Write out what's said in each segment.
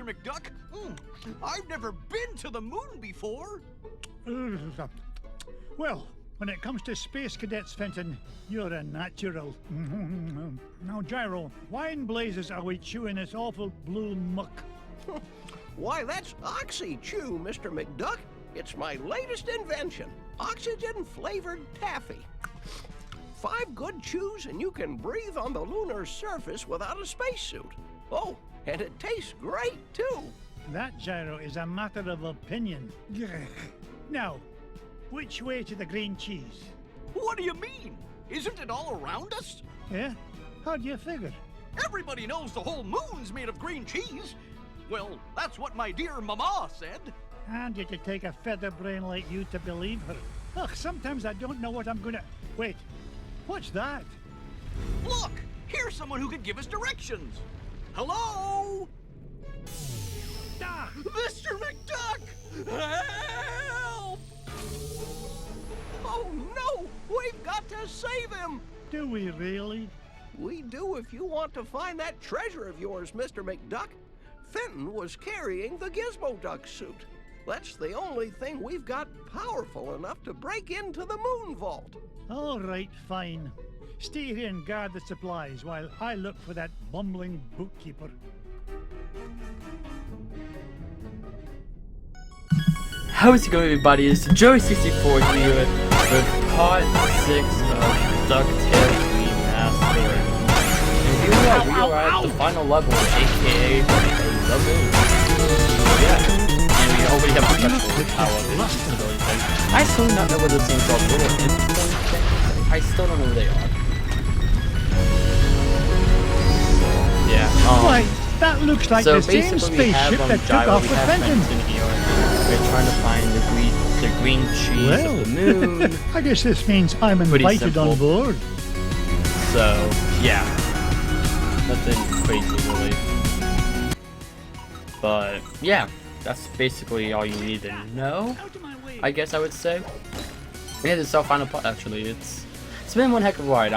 McDuck. I've never been to the moon before. Well, when it comes to space cadets, Fenton, you're a natural. Now, Gyro, why in blazes are we chewing this awful blue muck? Why, that's Oxy-Chew, Mr. McDuck. It's my latest invention, oxygen-flavored taffy. 5 good chews and you can breathe on the lunar surface without a spacesuit. Oh, and it tastes great, too. That, Gyro, is a matter of opinion. Now, which way to the green cheese? What do you mean? Isn't it all around us? Yeah? How do you figure? Everybody knows the whole moon's made of green cheese. Well, that's what my dear mama said. And it could take a feather brain like you to believe her. Ugh, sometimes I don't know what I'm gonna... Wait, what's that? Look, here's someone who could give us directions. Hello? Ah! Mr. McDuck! Help! Oh, no! We've got to save him! Do we really? We do if you want to find that treasure of yours, Mr. McDuck. Fenton was carrying the Gizmo Duck suit. That's the only thing we've got powerful enough to break into the moon vault. All right, fine. Stay here and guard the supplies while I look for that bumbling bookkeeper. How's it going, everybody? It's Joey64 here with part 6 of Ducktales Remastered. And here we are at the final level, aka the moon. Yeah. And we already have a special power. I still do not know what this thing's called. Little endpoint things. I still don't know where they are. Yeah. Why, that looks like the same spaceship that took off with Fenton. We're trying to find the green cheese of the moon. I guess this means I'm invited on board. So, yeah. Nothing crazy, really. But, yeah. That's basically all you need to know, I guess I would say. Yeah, the final part, actually. It's been one heck of a ride.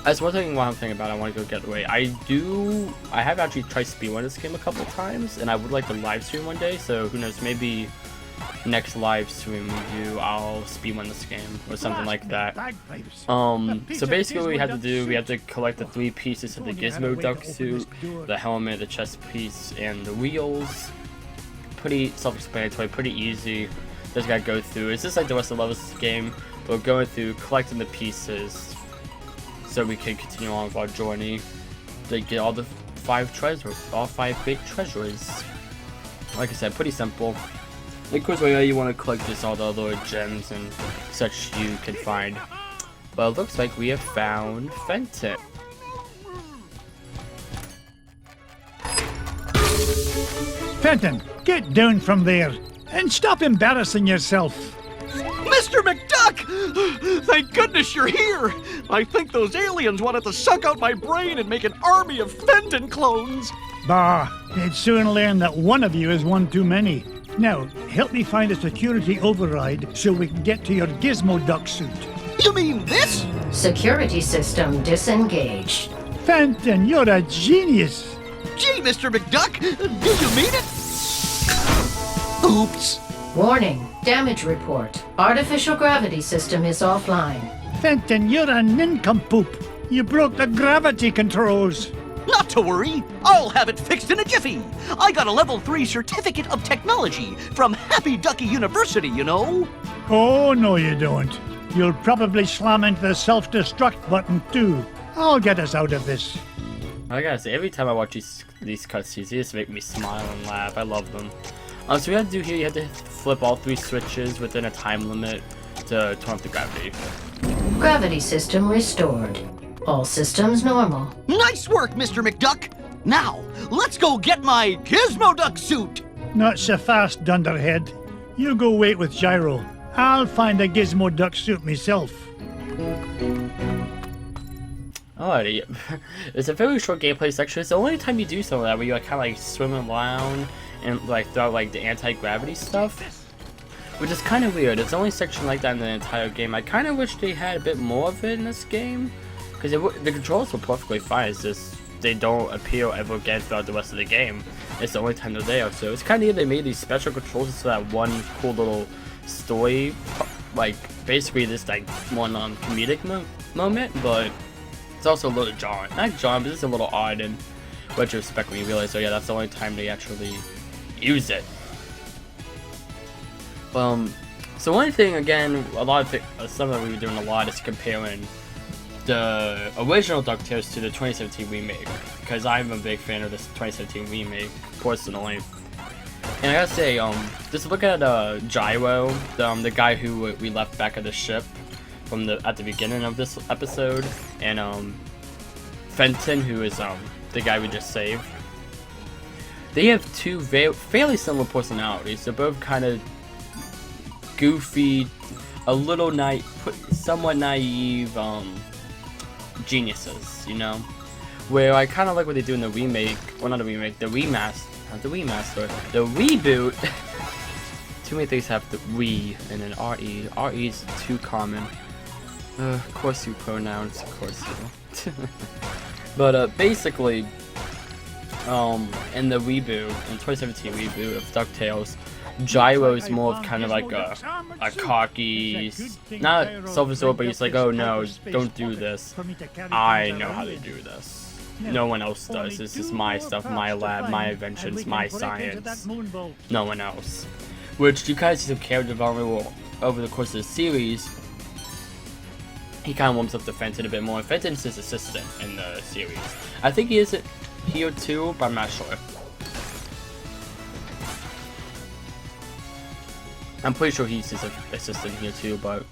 That's one thing while I'm thinking about, I want to go get away. I have actually tried speedrun this game a couple times, and I would like to live stream one day, so who knows, maybe next live stream I'll speedrun this game, or something like that. So basically what we had to do, we had to collect the 3 pieces of the Gizmo Duck suit, the helmet, the chest piece, and the wheels. Pretty self-explanatory, pretty easy. Just gotta go through. It's just like the rest of the levels of this game, but we're going through, collecting the pieces, so we can continue on with our journey to get all the 5 treasures, all 5 big treasures. Like I said, pretty simple. Of course, you want to collect just all the other gems and such you can find. But it looks like we have found Fenton. Fenton, get down from there and stop embarrassing yourself. Mr. McDuck! Thank goodness you're here! I think those aliens wanted to suck out my brain and make an army of Fenton clones! Bah, they'd soon learn that one of you is one too many. Now, help me find a security override so we can get to your Gizmo Duck suit. You mean this? Security system disengaged. Fenton, you're a genius! Gee, Mr. McDuck, do you mean it? Oops. Warning, damage report. Artificial gravity system is offline. Fenton, you're a nincompoop. You broke the gravity controls. Not to worry, I'll have it fixed in a jiffy. I got a level 3 certificate of technology from Happy Ducky University, you know. Oh, no you don't. You'll probably slam into the self-destruct button too. I'll get us out of this. I gotta say, every time I watch these cutscenes, they just make me smile and laugh. I love them. So we have to do here, you have to flip all 3 switches within a time limit to turn off the gravity. Gravity system restored. All systems normal. Nice work, Mr. McDuck. Now, let's go get my Gizmo Duck suit. Not so fast, Dunderhead. You go wait with Gyro. I'll find a Gizmo Duck suit myself. Alrighty, it's a very short gameplay section. It's the only time you do something like that, where you kind of like swim around and like throw out like the anti-gravity stuff, which is kind of weird. It's the only section like that in the entire game. I kind of wish they had a bit more of it in this game, because the controls were perfectly fine. It's just they don't appear ever again throughout the rest of the game. It's the only time they're there, so it's kind of they made these special controls so that one cool little story, like basically this like one comedic moment, but it's also a little jarring. Not jarring, but it's a little odd in retrospect when you realize, oh yeah, that's the only time they actually use it. So one thing, again, a lot of something we were doing a lot is comparing the original DuckTales to the 2017 remake, because I'm a big fan of this 2017 remake, personally. And I gotta say, just look at Gyro, the guy who we left back at the ship from at the beginning of this episode, and Fenton, who is the guy we just saved. They have two fairly similar personalities. They're both kind of goofy, a little somewhat naive geniuses, you know. Where I kind of like what they do in the remake, well not the remake, the remaster, the reboot. Too many things have the we and then re. Re is too common. Of course you pronouns, of course you. But basically, in the reboot, in 2017 reboot of DuckTales, Gyro is more of kind of like a cocky, not self-absorbed, but he's like, oh no, don't do this. I know how to do this. No one else does. This is my stuff, my lab, my inventions, my science. No one else. Which you guys see some character development over the course of the series. He kind of warms up to Fenton a bit more. Fenton's his assistant in the series. I think he is it here too, but I'm not sure. I'm pretty sure he's his assistant here too, but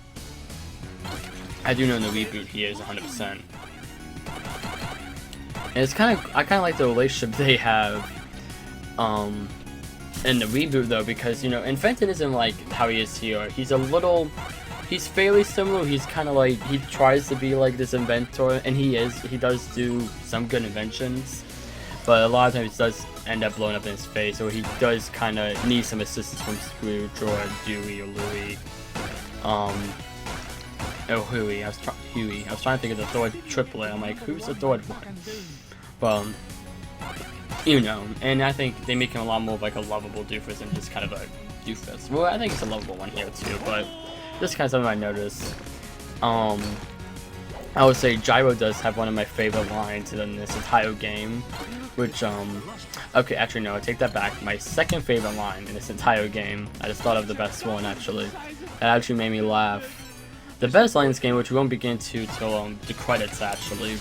I do know in the reboot he is 100%. And it's I kind of like the relationship they have in the reboot though, because you know, and Fenton isn't like how he is here. He's fairly similar. He's kind of like, he tries to be like this inventor, and he does do some good inventions, but a lot of times he does end up blowing up in his face, or he does kind of need some assistance from Scourge or Dewey or Louie. Huey. I was trying to think of the third triplet. I'm like, who's the third one? But you know, and I think they make him a lot more of like a lovable doofus and just kind of a doofus. Well, I think it's a lovable one here too, but just kind of something I noticed. I would say Gyro does have one of my favorite lines in this entire game, which, okay, actually no, I take that back. My second favorite line in this entire game, I just thought of the best one actually. That actually made me laugh. The best line in this game, which we won't begin to till the credits actually,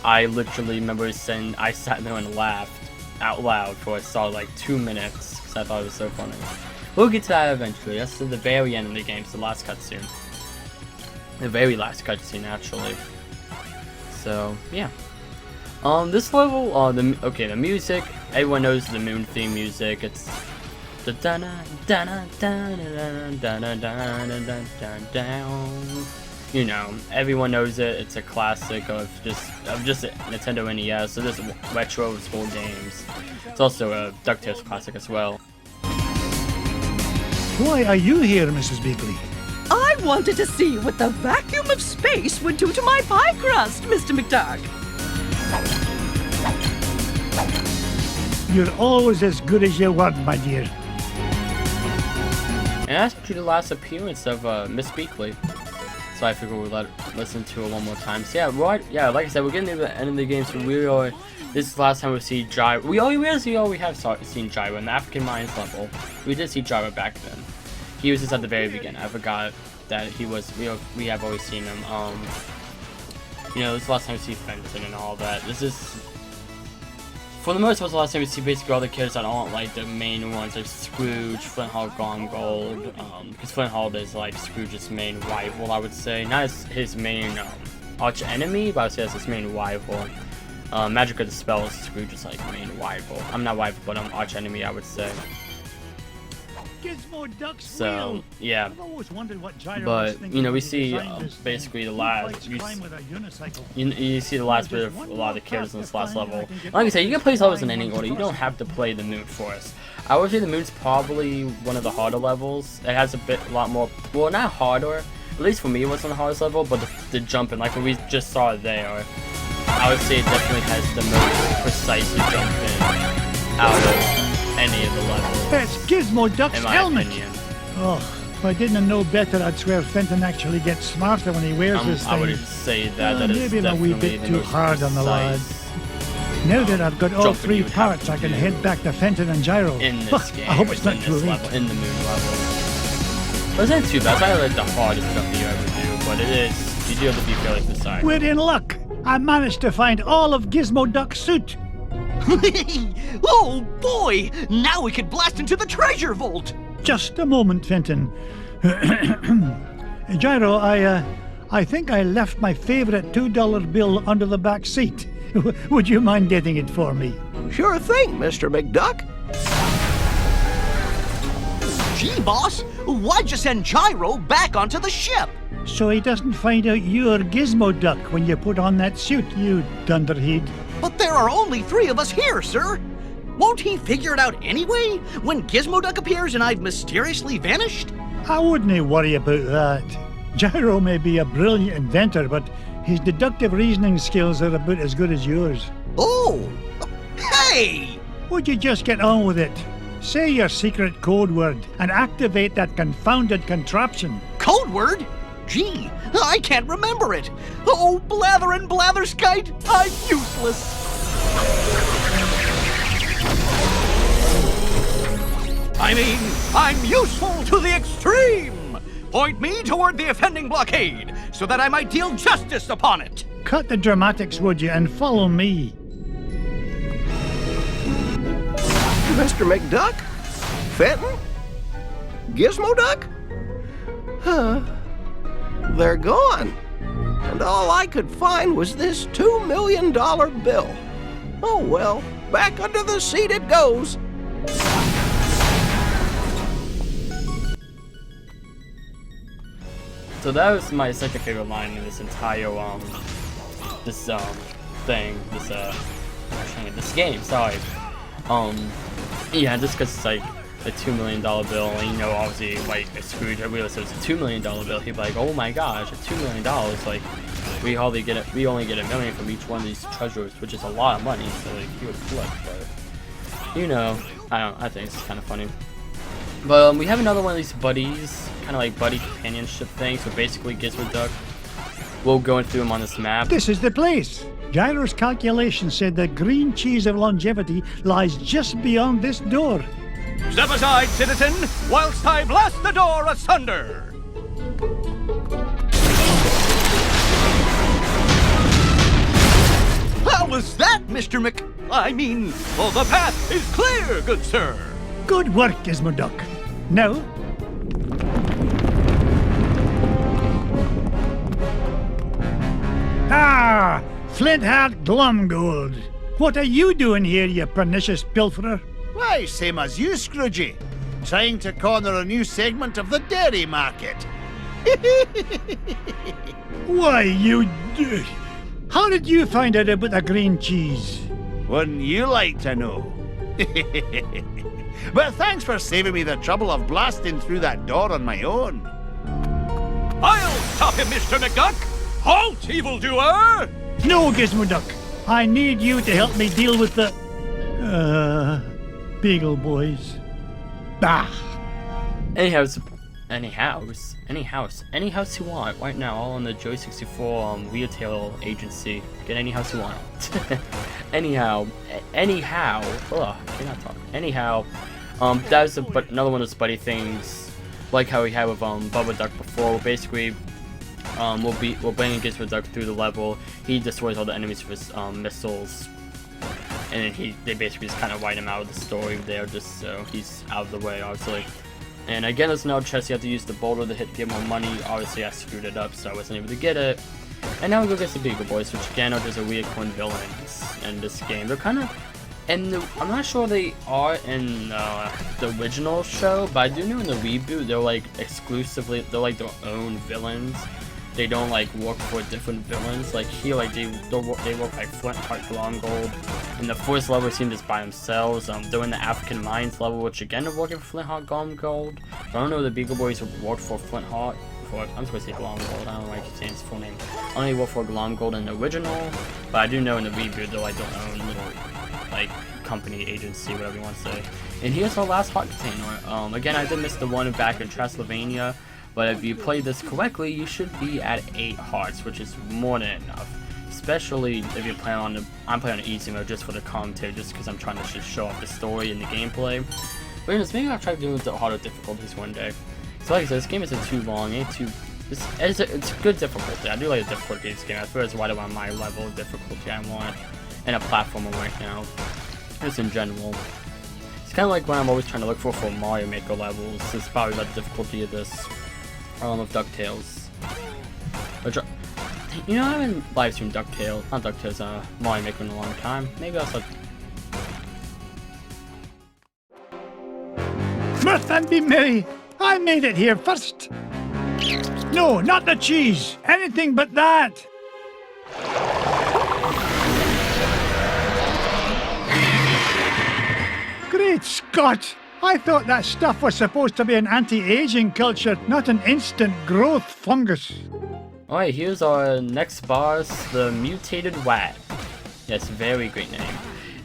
I literally remember saying, I sat there and laughed out loud for I saw like 2 minutes, because I thought it was so funny. We'll get to that eventually. That's at the very end of the game, it's the last cutscene. The very last cutscene, actually. So, yeah. This level, the music, everyone knows the Moon theme music. It's the you know, everyone knows it. It's a classic of just Nintendo NES. So this retro school games. It's also a DuckTales classic as well. Why are you here, Mrs. Beakley? I wanted to see what the vacuum of space would do to my pie crust, Mr. McDuck. You're always as good as your word, my dear. And that's actually the last appearance of Miss Beakley. So I figured we'd listen to it one more time. So yeah, right, yeah, like I said, we're getting to the end of the game, so this is the last time we see Gyro. We have seen Gyro in the African Mines level. We did see Gyro back then. He was just at the very beginning. I forgot that he was, we have always seen him. You know, this is the last time we see Fenton and all that. This is, for the most part, the last time we see basically all the characters that aren't like the main ones, like Scrooge, Flint Hall, Gone Gold, because Flint Hall is like Scrooge's main rival, I would say. Not his main arch enemy, but I would say that's his main rival. Magic of the Spell is Scrooge's like main rival. I'm not rival, but arch enemy, I would say. So yeah, but you know, we see basically the last. You see the last bit of a lot of the characters in this last level. Like I said, you can play these levels in any order. You don't have to play the Moon Forest. I would say the Moon's probably one of the harder levels. It has a lot more. Well, not harder. At least for me, it wasn't the hardest level, but the jumping, like what we just saw there, I would say it definitely has the most precise jumping out of any of the levels, It's Gizmo Duck's in my helmet. opinion. Oh, if I didn't know better, I'd swear Fenton actually gets smarter when he wears this I would thing. say that is Maybe I'm a wee definitely bit the too most hard on the lad. precise Now that I've got all jumping three you would have parts, to I can do head back to Fenton and Gyro. in this game. I hope it's in not too this late. level, in the moon level. But it's not too bad. It's not like the hardest stuff that you ever do, but it is. You do have to be fairly precise. We're in luck. I managed to find all of Gizmo Duck's suit. Oh boy! Now we could blast into the treasure vault! Just a moment, Fenton. Gyro, I think I left my favorite $2 bill under the back seat. Would you mind getting it for me? Sure thing, Mr. McDuck. Gee, boss, why'd you send Gyro back onto the ship? So he doesn't find out you're Gizmo Duck when you put on that suit, you dunderhead. But there are only 3 of us here, sir. Won't he figure it out anyway, when Gizmo Duck appears and I've mysteriously vanished? I wouldn't worry about that. Gyro may be a brilliant inventor, but his deductive reasoning skills are about as good as yours. Oh! Hey! Would you just get on with it? Say your secret code word and activate that confounded contraption. Code word? Gee, I can't remember it. Oh, blather and blatherskite, I'm useless. I mean, I'm useful to the extreme. Point me toward the offending blockade, so that I might deal justice upon it. Cut the dramatics, would you, and follow me. Mr. McDuck? Fenton? Gizmo Duck? Huh. They're gone. And all I could find was this $2 million bill. Oh well, back under the seat it goes. So that was my second favorite line in this entire this game. Sorry. Yeah, just because it's like a $2 million bill, and you know, obviously, like a Scrooge, I realized it was a $2 million bill. He'd be like, "Oh my gosh, $2 million! Like, we only get $1 million from each one of these treasures, which is a lot of money." So like, he would collect, but you know, I think it's kind of funny. But we have another one of these buddies, kind of like buddy companionship thing. So basically, Gizmo Duck, we'll go through him on this map. This is the place. Gyro's calculation said the green cheese of longevity lies just beyond this door. Step aside, citizen, whilst I blast the door asunder. How was that, Mr. Well, the path is clear, good sir. Good work, Gizmo Duck. Now, Flint-Heart Glumgold. What are you doing here, you pernicious pilferer? Why, same as you, Scroogey. Trying to corner a new segment of the dairy market. Why, how did you find out about the green cheese? Wouldn't you like to know? But thanks for saving me the trouble of blasting through that door on my own. I'll stop him, Mr. McDuck. Halt, evildoer! No, Gizmo Duck. I need you to help me deal with the... Beagle Boys. Bah! Any house you want right now, all on the Joey64 retail agency. Get any house you want. Anyhow, that was another one of those buddy things, like how we had with Bubba Duck before. Basically, we'll bring Gizmo Duck through the level. He destroys all the enemies with his missiles, and then they basically just kind of write him out of the story there, just so he's out of the way, obviously. And again, there's no chest. You have to use the boulder to get more money. Obviously, I screwed it up, so I wasn't able to get it. And now we go get the Beagle Boys, which again are just a reoccurring villains in this game. They're kind of, I'm not sure they are in the original show, but I do know in the reboot they're like they're like their own villains. They don't like work for different villains. Like here, like they work like Flint-Heart Glomgold. In the first level, it seemed just by themselves. They're in the African Mines level, which again are working for Flint-Heart Glomgold. I don't know the Beagle Boys work for Flint-Heart. I'm supposed to say Glomgold. I don't know why I keep saying his full name. I only work for Glomgold in the original, but I do know in the reboot they're like their own little like company, agency, whatever you want to say. And here's our last heart container. Again, I did miss the one back in Transylvania, but if you play this correctly, you should be at 8 hearts, which is more than enough. Especially if you play on I'm playing on easy mode just for the commentary, just because I'm trying to just show off the story and the gameplay. But anyways, maybe I'll try to do the harder difficulties one day. So like I said, this game isn't too long, it's a good difficulty. I do like the difficulty of this game. I feel it's right around my level of difficulty I want in a platformer right now. Just in general. It's kind of like when I'm always trying to look for Mario Maker levels. It's probably about the difficulty of this, of DuckTales. Which, you know, I haven't live streamed DuckTales, not DuckTales, Mario Maker in a long time. Maybe I'll start. Mirth and be merry. I made it here first. No, not the cheese. Anything but that. Great Scott! I thought that stuff was supposed to be an anti-aging culture, not an instant growth fungus. Alright, here's our next boss, the Mutated Rat. Yes, very great name.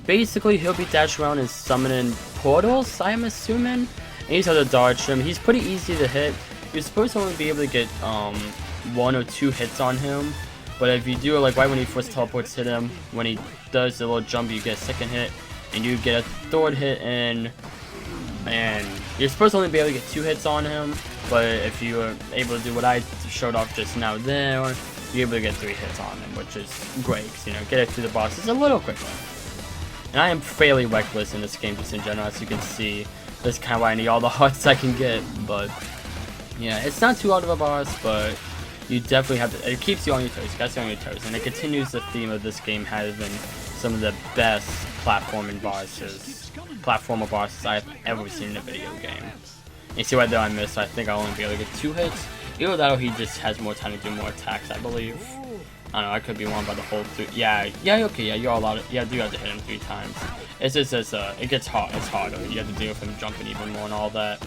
Basically, he'll be dashing around and summoning portals, I'm assuming. And he's able to dodge him. He's pretty easy to hit. You're supposed to only be able to get 1 or 2 hits on him. But if you do it like right when he first teleports hit him, when he does the little jump, you get a second hit. And you get a third hit in, and you're supposed to only be able to get 2 hits on him, but if you are able to do what I showed off just now there, you're able to get 3 hits on him, which is great, because, you know, get it through the boss is a little quicker. And I am fairly reckless in this game just in general, as you can see. That's kind of why I need all the hearts I can get, but yeah, it's not too hard of a boss, but you definitely have to, it keeps you on your toes, you got you on your toes, and it continues the theme of this game having some of the best platformer bosses I've ever seen in a video game. You see right there I missed, I think I'll only be able to get 2 hits. Either that or he just has more time to do more attacks, I believe. I don't know, I could be wrong by the whole 3. Yeah, okay, yeah, you're allowed to, yeah, you do have to hit him 3 times. It's just, it gets hard, it's harder. You have to deal with him jumping even more and all that.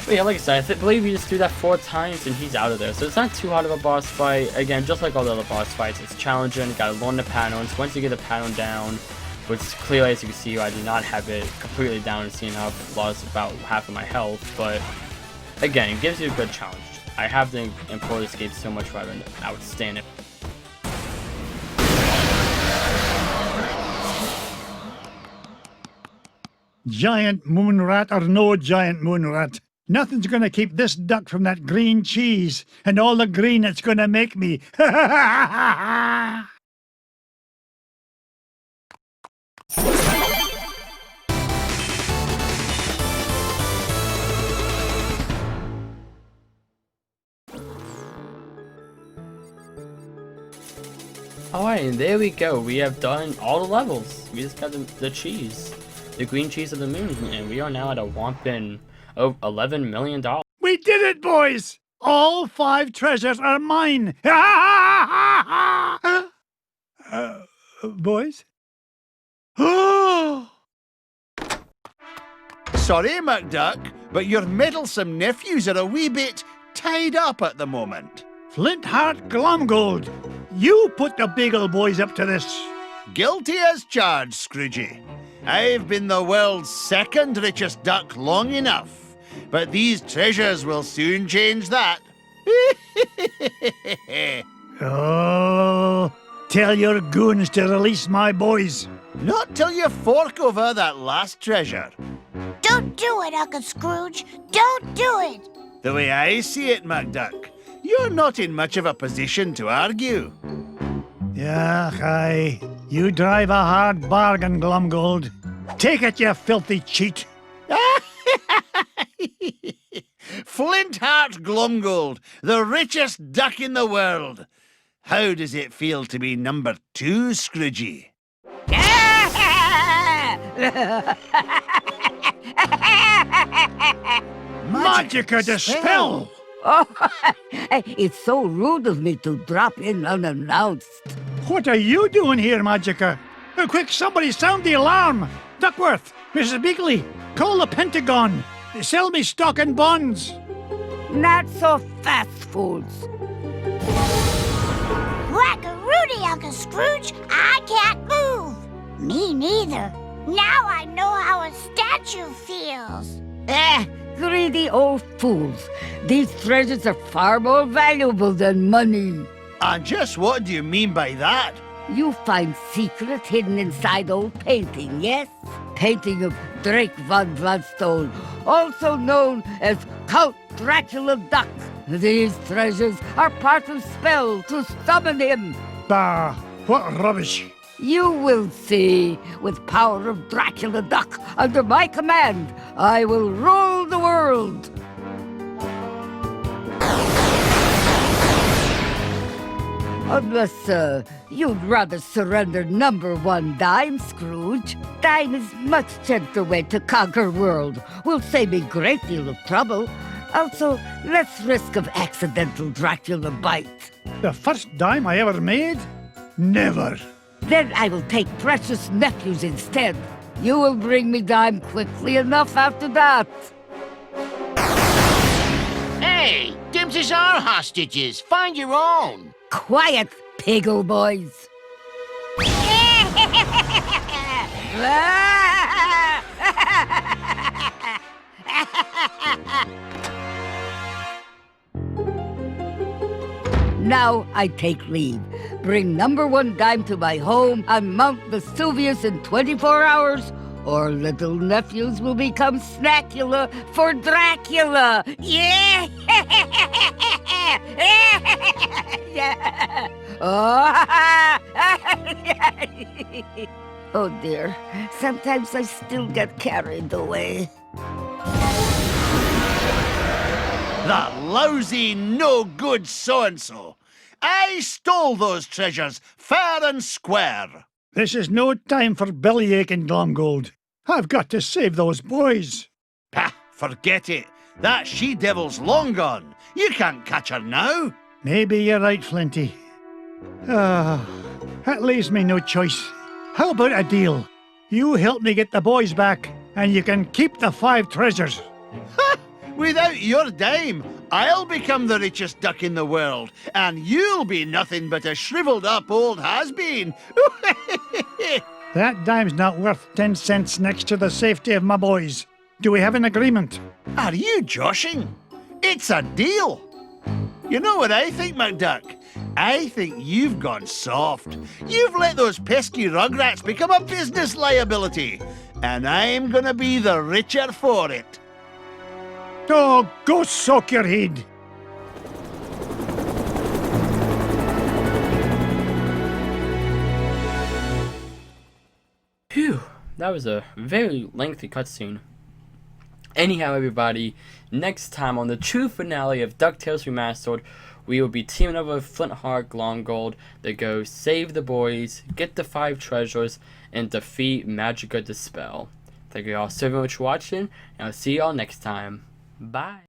But yeah, like I said, I believe you just do that 4 times and he's out of there. So it's not too hard of a boss fight. Again, just like all the other boss fights, it's challenging. You gotta learn the patterns. Once you get the pattern down, which clearly, as you can see, I do not have it completely down and seeing how I've lost about half of my health. But again, it gives you a good challenge. I have to implore this game so much rather than outstanding. Giant moon rat or no giant moon rat, nothing's gonna keep this duck from that green cheese and all the green it's gonna make me. Alright, and there we go. We have done all the levels. We just got the cheese. The green cheese of the moon, and we are now at a whopping of $11 million. We did it, boys! All 5 treasures are mine! Boys? Sorry, McDuck, but your meddlesome nephews are a wee bit tied up at the moment. Flintheart Glomgold, you put the Beagle boys up to this. Guilty as charged, Scroogey. I've been the world's 2nd richest duck long enough, but these treasures will soon change that. Oh, tell your goons to release my boys. Not till you fork over that last treasure. Don't do it, Uncle Scrooge. Don't do it. The way I see it, McDuck, you're not in much of a position to argue. Yeah, aye. You drive a hard bargain, Glomgold. Take it, you filthy cheat. Flintheart Glomgold, the richest duck in the world. How does it feel to be number 2, Scroogey? Magica dispel! Oh, it's so rude of me to drop in unannounced. What are you doing here, Magica? Quick, somebody sound the alarm! Duckworth, Mrs. Beakley, call the Pentagon. Sell me stock and bonds. Not so fast, fools. Whack-a-rooney, Uncle Scrooge. I can't move. Me neither. Now I know how a statue feels. Greedy old fools. These treasures are far more valuable than money. And just what do you mean by that? You find secrets hidden inside old painting, yes? Painting of Drake von Bloodstone, also known as Count Dracula Duck. These treasures are part of spell to summon him. Bah, what rubbish. You will see. With power of Dracula Duck under my command, I will rule the world. Unless, you'd rather surrender number 1 dime, Scrooge. Dime is much gentler way to conquer world. Will save me great deal of trouble. Also, less risk of accidental Dracula bite. The first dime I ever made? Never. Then I will take precious nephews instead. You will bring me dime quickly enough after that. Hey, Dims is our hostages. Find your own. Quiet, piggle boys. Now I take leave. Bring number 1 dime to my home on Mount Vesuvius in 24 hours, or little nephews will become Snackula for Dracula. Yeah! Oh dear, sometimes I still get carried away. That lousy, no-good so-and-so. I stole those treasures, fair and square. This is no time for bellyache and Glomgold. I've got to save those boys. Pah, forget it. That she-devil's long gone. You can't catch her now. Maybe you're right, Flinty. That leaves me no choice. How about a deal? You help me get the boys back, and you can keep the 5 treasures. Ha! Without your dime, I'll become the richest duck in the world, and you'll be nothing but a shriveled-up old has-been. That dime's not worth 10 cents next to the safety of my boys. Do we have an agreement? Are you joshing? It's a deal. You know what I think, McDuck? I think you've gone soft. You've let those pesky rugrats become a business liability, and I'm gonna be the richer for it. Oh, go soak your head. Phew, that was a very lengthy cutscene. Anyhow, everybody, next time on the true finale of Ducktales Remastered, we will be teaming up with Flintheart Glomgold to go save the boys, get the 5 treasures, and defeat Magica Dispel. Thank you all so much for watching, and I'll see you all next time. Bye.